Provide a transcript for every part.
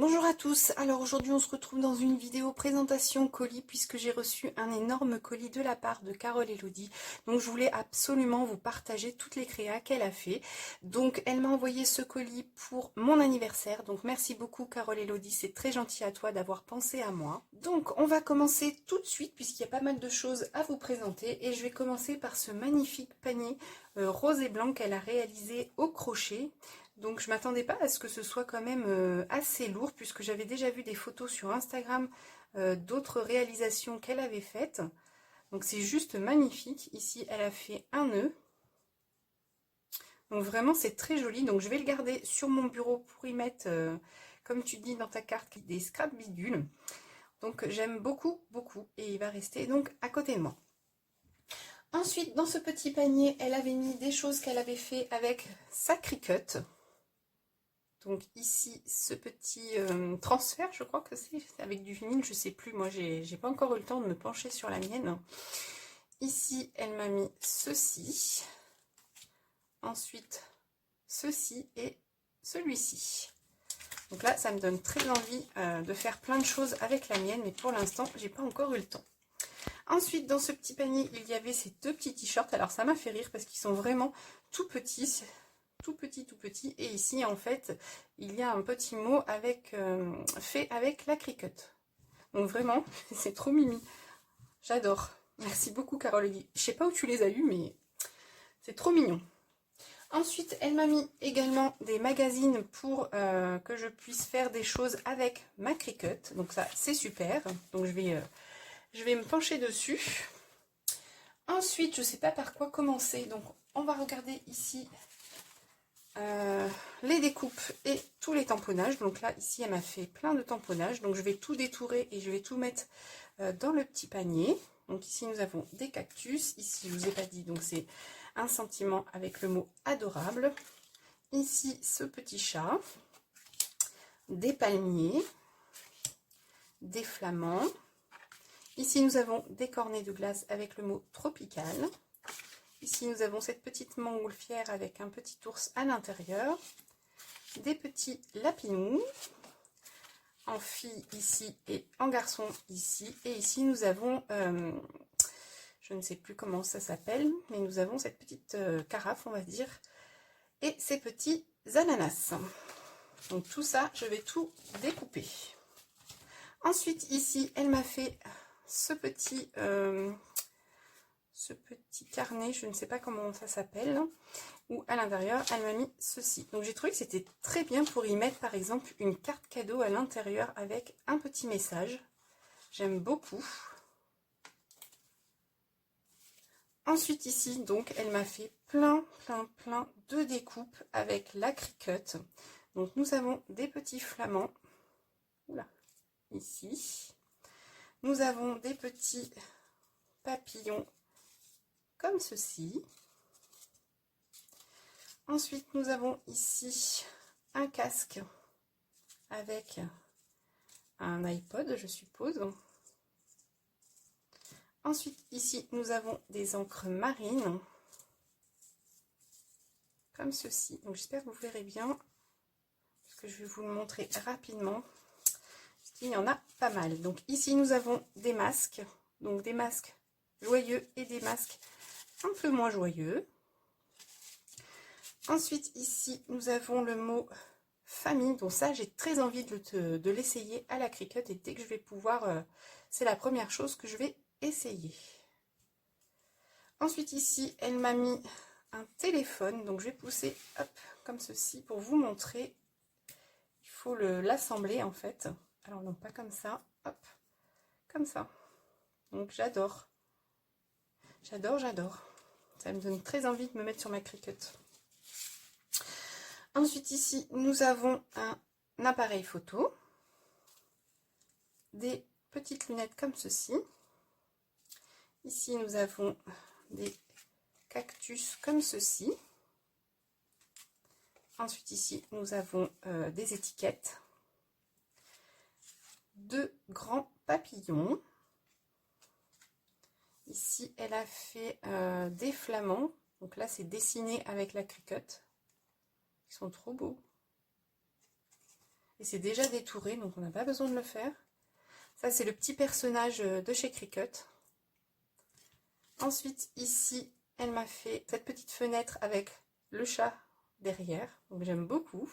Bonjour à tous, alors aujourd'hui on se retrouve dans une vidéo présentation colis puisque j'ai reçu un énorme colis de la part de Carole Elodie. Donc je voulais absolument vous partager toutes les créas qu'elle a fait. Donc elle m'a envoyé ce colis pour mon anniversaire, donc merci beaucoup Carole Elodie, c'est très gentil à toi d'avoir pensé à moi. Donc on va commencer tout de suite puisqu'il y a pas mal de choses à vous présenter et je vais commencer par ce magnifique panier rose et blanc qu'elle a réalisé au crochet. Donc je m'attendais pas à ce que ce soit quand même assez lourd puisque j'avais déjà vu des photos sur Instagram d'autres réalisations qu'elle avait faites. Donc c'est juste magnifique. Ici elle a fait un nœud. Donc vraiment c'est très joli. Donc je vais le garder sur mon bureau pour y mettre, comme tu dis dans ta carte, des scrap bidules. Donc j'aime beaucoup et il va rester donc à côté de moi. Ensuite dans ce petit panier elle avait mis des choses qu'elle avait fait avec sa Cricut. Donc ici, ce petit transfert, je crois que c'est avec du vinyle, je sais plus, moi j'ai pas encore eu le temps de me pencher sur la mienne. Ici, elle m'a mis ceci, ensuite ceci et celui-ci. Donc là, ça me donne très envie de faire plein de choses avec la mienne, mais pour l'instant, j'ai pas encore eu le temps. Ensuite, dans ce petit panier, il y avait ces deux petits t-shirts. Alors ça m'a fait rire parce qu'ils sont vraiment tout petits. Tout petit, et ici en fait il y a un petit mot avec fait avec la Cricut. Donc vraiment c'est trop mimi, j'adore. Merci beaucoup Carole. Je sais pas où tu les as eus mais c'est trop mignon. Ensuite elle m'a mis également des magazines pour que je puisse faire des choses avec ma Cricut. Donc ça c'est super, donc je vais me pencher dessus. Ensuite je sais pas par quoi commencer, donc on va regarder ici les découpes et tous les tamponnages. Donc là ici elle m'a fait plein de tamponnages, donc je vais tout détourer et je vais tout mettre dans le petit panier. Donc ici nous avons des cactus, ici je vous ai pas dit, donc c'est un sentiment avec le mot adorable. Ici ce petit chat, des palmiers, des flamants. Ici nous avons des cornets de glace avec le mot tropical. Ici nous avons cette petite montgolfière avec un petit ours à l'intérieur. Des petits lapinous en fille ici et en garçon ici. Et ici nous avons, je ne sais plus comment ça s'appelle, mais nous avons cette petite carafe on va dire, et ces petits ananas. Donc tout ça je vais tout découper. Ensuite ici elle m'a fait ce petit carnet, je ne sais pas comment ça s'appelle, où à l'intérieur elle m'a mis ceci. Donc j'ai trouvé que c'était très bien pour y mettre par exemple une carte cadeau à l'intérieur avec un petit message. J'aime beaucoup. Ensuite ici donc elle m'a fait plein de découpes avec la Cricut. Donc nous avons des petits flamants. Oula, ici. Nous avons des petits papillons comme ceci. Ensuite, nous avons ici un casque avec un iPod, je suppose. Ensuite, ici, nous avons des encres marines, comme ceci. Donc, j'espère que vous verrez bien, parce que je vais vous le montrer rapidement, parce qu'il y en a pas mal. Donc, ici, nous avons des masques, donc des masques joyeux et des masques un peu moins joyeux. Ensuite, ici, nous avons le mot famille. Donc ça, j'ai très envie de l'essayer à la Cricut. Et dès que je vais pouvoir, c'est la première chose que je vais essayer. Ensuite, ici, elle m'a mis un téléphone. Donc je vais pousser, hop, comme ceci, pour vous montrer. Il faut l'assembler, en fait. Alors non, pas comme ça. Hop, comme ça. Donc j'adore. J'adore. Ça me donne très envie de me mettre sur ma Cricut. Ensuite ici nous avons un appareil photo, des petites lunettes comme ceci. Ici nous avons des cactus comme ceci. Ensuite ici nous avons des étiquettes, deux grands papillons. Ici elle a fait des flamants, donc là c'est dessiné avec la Cricut. Ils sont trop beaux. Et c'est déjà détouré, donc on n'a pas besoin de le faire. Ça, c'est le petit personnage de chez Cricut. Ensuite, ici, elle m'a fait cette petite fenêtre avec le chat derrière. Donc j'aime beaucoup.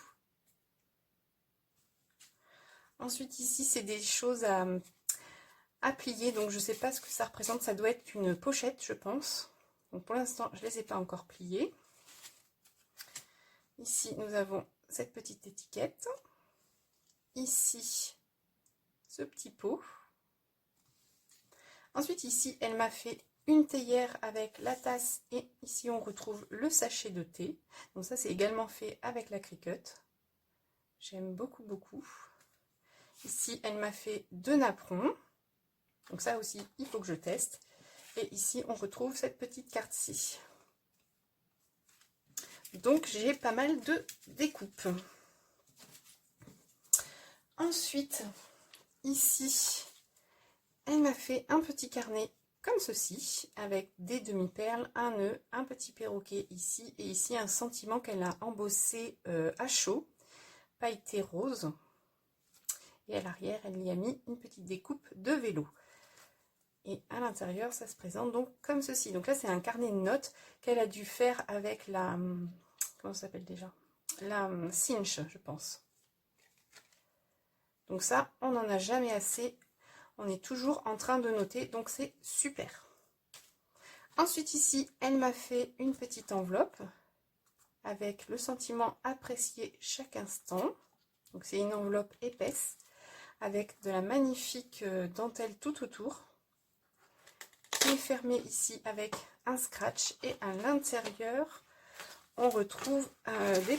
Ensuite, ici, c'est des choses à plier. Donc je ne sais pas ce que ça représente. Ça doit être une pochette, je pense. Donc pour l'instant, je ne les ai pas encore pliées. Ici, nous avons cette petite étiquette. Ici, ce petit pot. Ensuite, ici, elle m'a fait une théière avec la tasse. Et ici, on retrouve le sachet de thé. Donc ça, c'est également fait avec la Cricut. J'aime beaucoup, beaucoup. Ici, elle m'a fait 2 napperons. Donc ça aussi, il faut que je teste. Et ici, on retrouve cette petite carte-ci. Donc, j'ai pas mal de découpes. Ensuite, ici, elle m'a fait un petit carnet comme ceci, avec des demi-perles, un nœud, un petit perroquet ici, et ici un sentiment qu'elle a embossé à chaud, pailleté rose. Et à l'arrière, elle y a mis une petite découpe de vélo. Et à l'intérieur, ça se présente donc comme ceci. Donc là, c'est un carnet de notes qu'elle a dû faire avec la... Comment ça s'appelle déjà? La cinch, je pense. Donc ça, on n'en a jamais assez. On est toujours en train de noter, donc c'est super. Ensuite, ici, elle m'a fait une petite enveloppe avec le sentiment apprécié chaque instant. Donc c'est une enveloppe épaisse avec de la magnifique dentelle tout autour. Qui est fermée ici avec un scratch. Et à l'intérieur, on retrouve des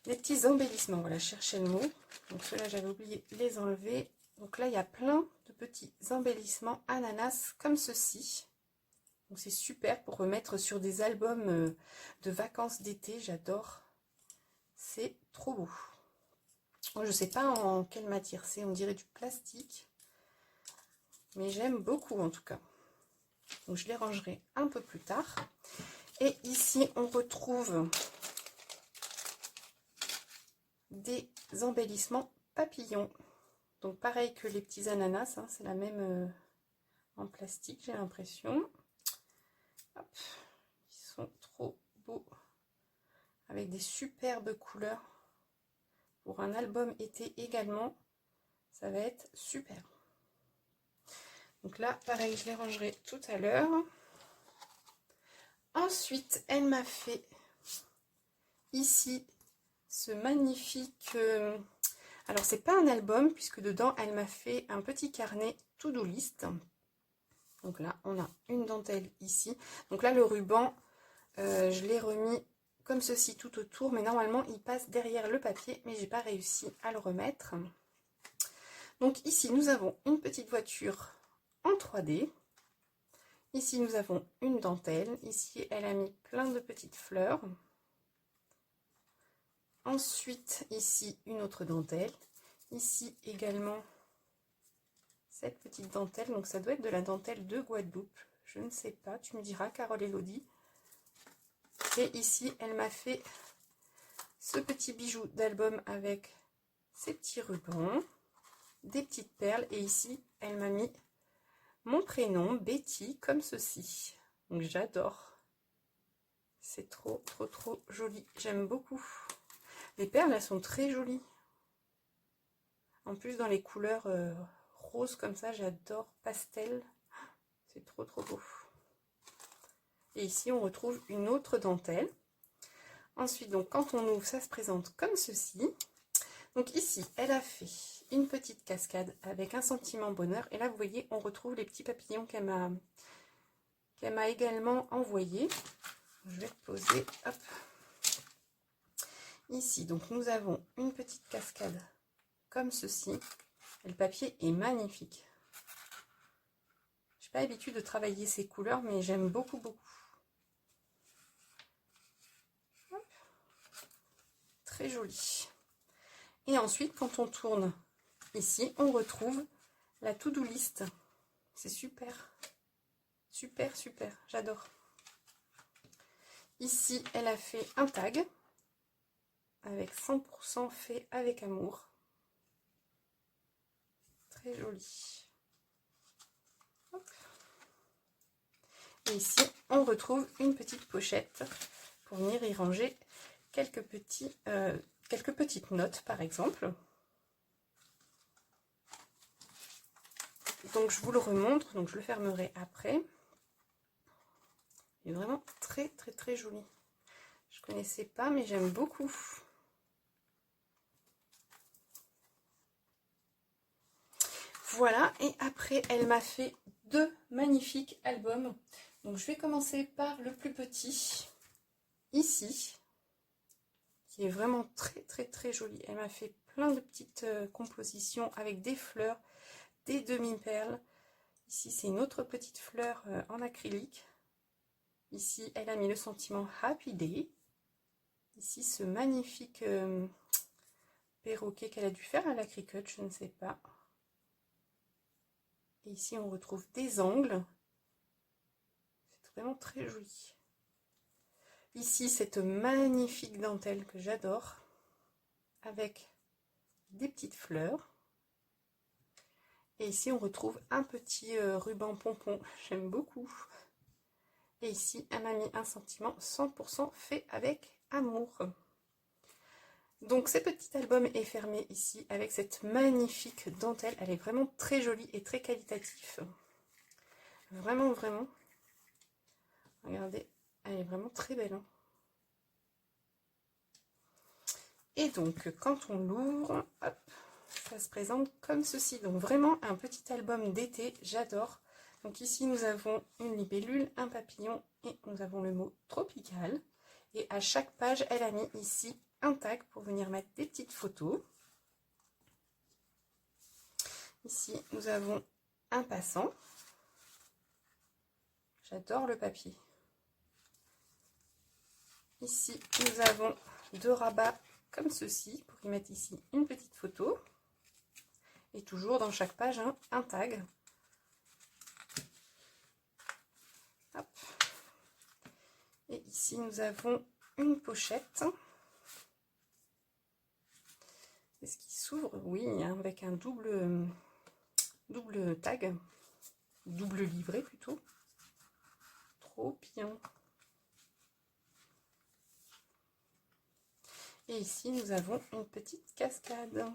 petits embellissements. Voilà, je cherchais le mot. Donc ceux-là, j'avais oublié de les enlever. Donc là, il y a plein de petits embellissements ananas comme ceci. Donc c'est super pour remettre sur des albums de vacances d'été. J'adore. C'est trop beau. Je ne sais pas en quelle matière c'est. On dirait du plastique. Mais j'aime beaucoup en tout cas. Donc je les rangerai un peu plus tard. Et ici, on retrouve des embellissements papillons. Donc pareil que les petits ananas, hein, c'est la même en plastique, j'ai l'impression. Ils sont trop beaux. Avec des superbes couleurs. Pour un album été également, ça va être super. Donc là, pareil, je les rangerai tout à l'heure. Ensuite, elle m'a fait ici ce magnifique... alors, c'est pas un album, puisque dedans, elle m'a fait un petit carnet to-do list. Donc là, on a une dentelle ici. Donc là, le ruban, je l'ai remis comme ceci tout autour. Mais normalement, il passe derrière le papier, mais j'ai pas réussi à le remettre. Donc ici, nous avons une petite voiture en 3D. Ici, nous avons une dentelle. Ici, elle a mis plein de petites fleurs. Ensuite, ici, une autre dentelle. Ici également, cette petite dentelle. Donc, ça doit être de la dentelle de Guadeloupe. Je ne sais pas. Tu me diras, Carole Elodie. Et ici, elle m'a fait ce petit bijou d'album avec ces petits rubans, des petites perles. Et ici, elle m'a mis mon prénom, Betty, comme ceci. Donc, j'adore. C'est trop, trop, trop joli. J'aime beaucoup. Les perles, elles sont très jolies. En plus, dans les couleurs roses comme ça, j'adore. Pastel. C'est trop, trop beau. Et ici, on retrouve une autre dentelle. Ensuite, donc, quand on ouvre, ça se présente comme ceci. Donc ici, elle a fait une petite cascade avec un sentiment bonheur. Et là, vous voyez, on retrouve les petits papillons qu'elle m'a également envoyés. Je vais le poser. Hop. Ici, donc, nous avons une petite cascade comme ceci. Et le papier est magnifique. Je n'ai pas l'habitude de travailler ces couleurs, mais j'aime beaucoup, beaucoup. Hop. Très joli. Et ensuite, quand on tourne ici, on retrouve la to-do list. C'est super. Super, super. J'adore. Ici, elle a fait un tag avec 100% fait avec amour. Très joli. Hop. Et ici, on retrouve une petite pochette pour venir y ranger quelques petites notes, par exemple. Donc, je vous le remontre, donc je le fermerai après. Il est vraiment très, très, très joli. Je ne connaissais pas, mais j'aime beaucoup. Voilà, et après, elle m'a fait 2 magnifiques albums. Donc, je vais commencer par le plus petit, ici, qui est vraiment très, très, très joli. Elle m'a fait plein de petites compositions avec des fleurs, des demi-perles. Ici, c'est une autre petite fleur en acrylique. Ici, elle a mis le sentiment Happy Day. Ici, ce magnifique perroquet qu'elle a dû faire à la Cricut, je ne sais pas. Et ici, on retrouve des angles. C'est vraiment très joli. Ici, cette magnifique dentelle que j'adore, avec des petites fleurs. Et ici, on retrouve un petit ruban pompon. J'aime beaucoup. Et ici, elle m'a mis un sentiment 100% fait avec amour. Donc, ce petit album est fermé ici avec cette magnifique dentelle. Elle est vraiment très jolie et très qualitative. Vraiment, vraiment. Regardez, elle est vraiment très belle. Hein. Et donc, quand on l'ouvre, hop, ça se présente comme ceci. Donc, vraiment un petit album d'été. J'adore. Donc, ici, nous avons une libellule, un papillon et nous avons le mot tropical. Et à chaque page, elle a mis ici un tag pour venir mettre des petites photos. Ici, nous avons un passant. J'adore le papier. Ici, nous avons 2 rabats comme ceci pour y mettre ici une petite photo. Et toujours dans chaque page, hein, un tag. Hop. Et ici, nous avons une pochette. Est-ce qu'il s'ouvre? Oui, hein, avec un double tag, double livret plutôt. Trop bien. Et ici, nous avons une petite cascade.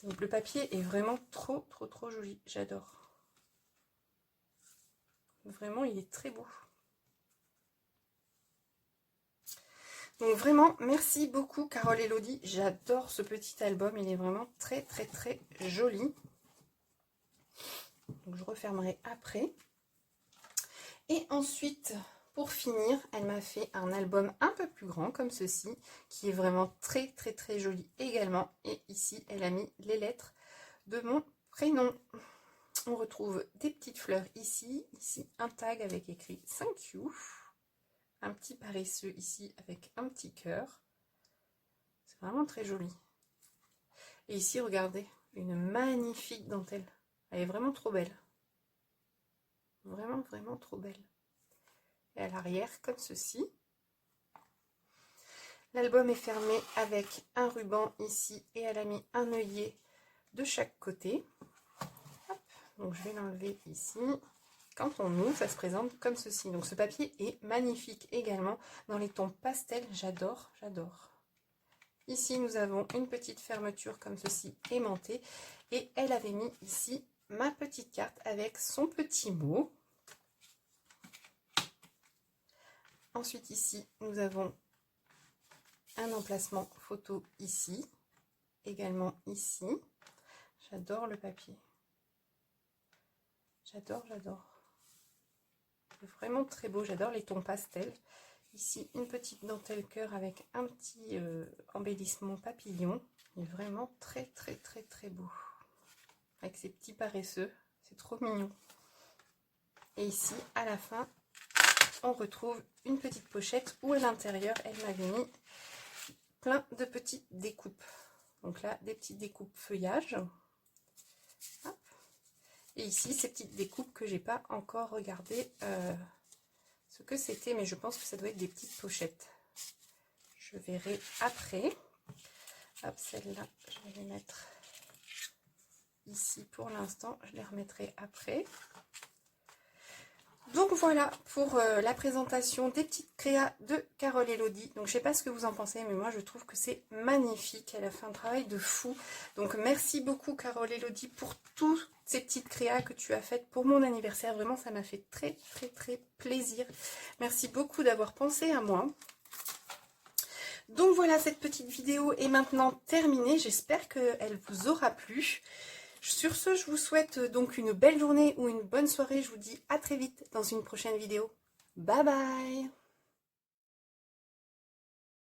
Donc, le papier est vraiment trop, trop, trop joli. J'adore. Vraiment, il est très beau. Donc vraiment, merci beaucoup Carole Elodie. J'adore ce petit album. Il est vraiment très, très, très joli. Donc, je refermerai après. Et ensuite, pour finir, elle m'a fait un album un peu plus grand comme ceci, qui est vraiment très, très, très joli également. Et ici, elle a mis les lettres de mon prénom. On retrouve des petites fleurs ici. Ici, un tag avec écrit Thank you. Un petit paresseux ici avec un petit cœur. C'est vraiment très joli. Et ici, regardez, une magnifique dentelle. Elle est vraiment trop belle. Vraiment, vraiment trop belle. Et à l'arrière, comme ceci. L'album est fermé avec un ruban ici et elle a mis un œillet de chaque côté. Hop. Donc je vais l'enlever ici. Quand on ouvre, ça se présente comme ceci. Donc ce papier est magnifique également dans les tons pastels. J'adore, j'adore. Ici, nous avons une petite fermeture comme ceci aimantée. Et elle avait mis ici ma petite carte avec son petit mot. Ensuite, ici, nous avons un emplacement photo ici. Également ici. J'adore le papier. J'adore, j'adore. C'est vraiment très beau. J'adore les tons pastels. Ici, une petite dentelle cœur avec un petit embellissement papillon. Il est vraiment très, très, très, très beau. Avec ces petits paresseux. C'est trop mignon. Et ici, à la fin, on retrouve une petite pochette où à l'intérieur, elle m'avait mis plein de petites découpes. Donc là, des petites découpes feuillage. Hop. Et ici, ces petites découpes que j'ai pas encore regardé ce que c'était, mais je pense que ça doit être des petites pochettes. je verrai après. Hop, celle-là, je vais les mettre ici pour l'instant. Je les remettrai après. Donc voilà pour la présentation des petites créas de Carole Elodie. Donc je sais pas ce que vous en pensez, mais moi je trouve que c'est magnifique. Elle a fait un travail de fou. Donc merci beaucoup Carole Elodie pour toutes ces petites créas que tu as faites pour mon anniversaire. Vraiment ça m'a fait très plaisir. Merci beaucoup d'avoir pensé à moi. Donc voilà, cette petite vidéo est maintenant terminée. J'espère qu'elle vous aura plu. Sur ce, je vous souhaite donc une belle journée ou une bonne soirée. Je vous dis à très vite dans une prochaine vidéo. Bye bye!